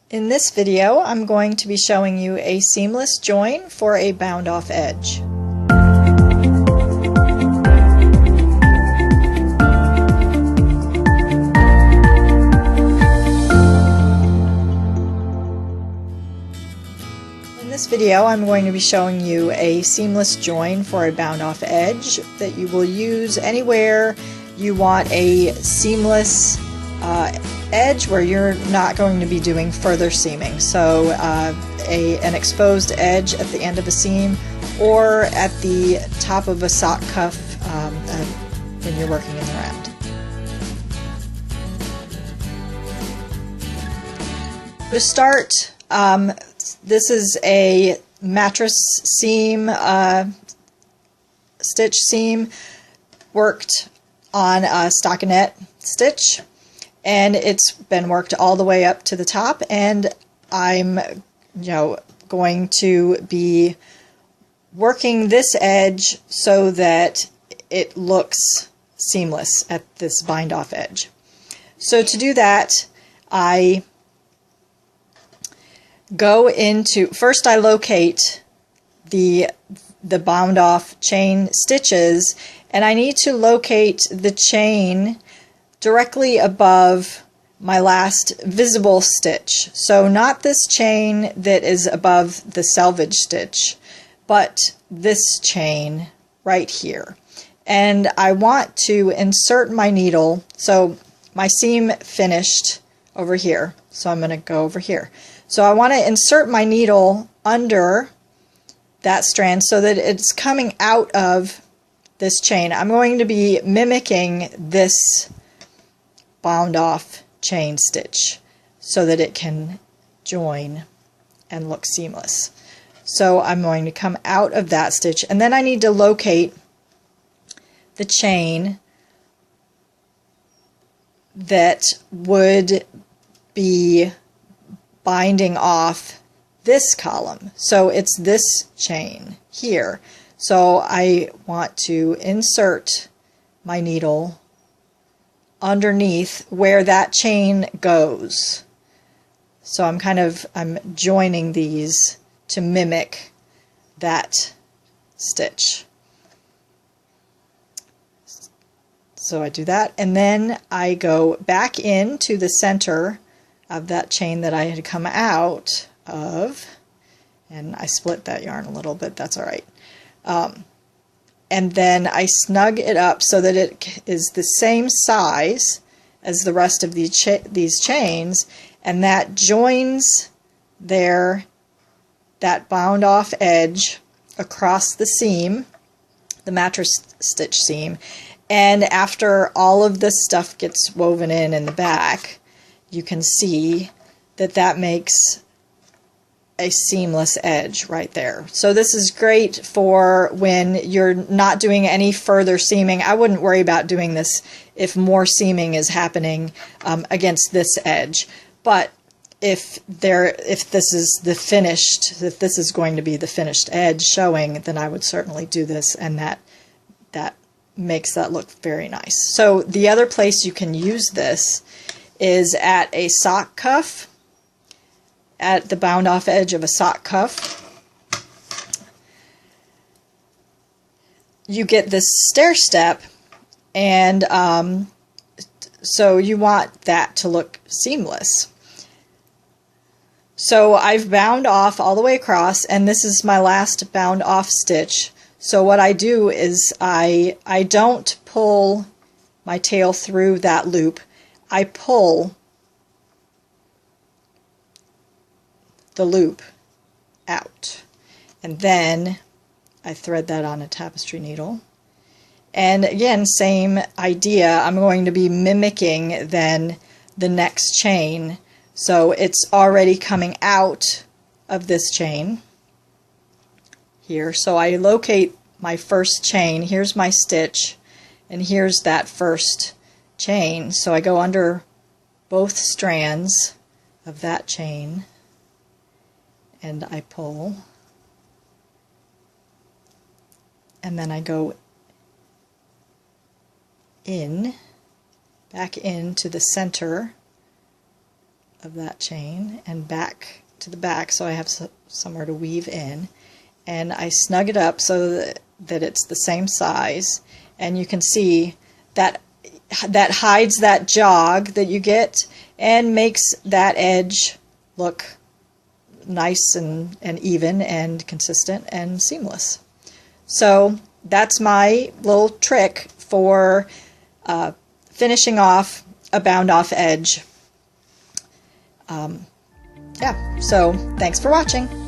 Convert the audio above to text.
In this video, I'm going to be showing you a seamless join for a bound-off edge. In this video, I'm going to be showing you a seamless join for a bound-off edge that you will use anywhere you want a seamless edge where you're not going to be doing further seaming. So an exposed edge at the end of a seam or at the top of a sock cuff when you're working in the round. To start, this is a mattress seam, stitch seam worked on a stockinette stitch, and it's been worked all the way up to the top, and I'm going to be working this edge so that it looks seamless at this bind off edge. So to do that, I go into, first I locate the bound off chain stitches, and I need to locate the chain directly above my last visible stitch. So not this chain that is above the selvage stitch, but this chain right here. And I want to insert my needle, so my seam finished over here, so I'm going to go over here. So I want to insert my needle under that strand so that it's coming out of this chain. I'm going to be mimicking this bound off chain stitch so that it can join and look seamless. So I'm going to come out of that stitch, and then I need to locate the chain that would be binding off this column. So it's this chain here. So I want to insert my needle underneath where that chain goes. So I'm joining these to mimic that stitch. So I do that, and then I go back into the center of that chain that I had come out of, and I split that yarn a little bit, that's alright. And then I snug it up so that it is the same size as the rest of these chains, and that joins that bound off edge across the seam, the mattress stitch seam. And after all of this stuff gets woven in the back, you can see that makes a seamless edge right there. So this is great for when you're not doing any further seaming. I wouldn't worry about doing this if more seaming is happening against this edge. But if this is going to be the finished edge showing, then I would certainly do this, and that makes that look very nice. So the other place you can use this is at a sock cuff, at the bound off edge of a sock cuff. You get this stair step, and so you want that to look seamless. So I've bound off all the way across, and this is my last bound off stitch. So what I do is I don't pull my tail through that loop. I pull the loop out, and then I thread that on a tapestry needle. And again, same idea, I'm going to be mimicking then the next chain, so it's already coming out of this chain here. So I locate my first chain, here's my stitch, and here's that first chain. So I go under both strands of that chain, and I pull, and then I go back into the center of that chain and back to the back so I have somewhere to weave in, and I snug it up so that it's the same size, and you can see that that hides that jog that you get and makes that edge look nice and even and consistent and seamless. So that's my little trick for finishing off a bound off edge. Yeah, so thanks for watching.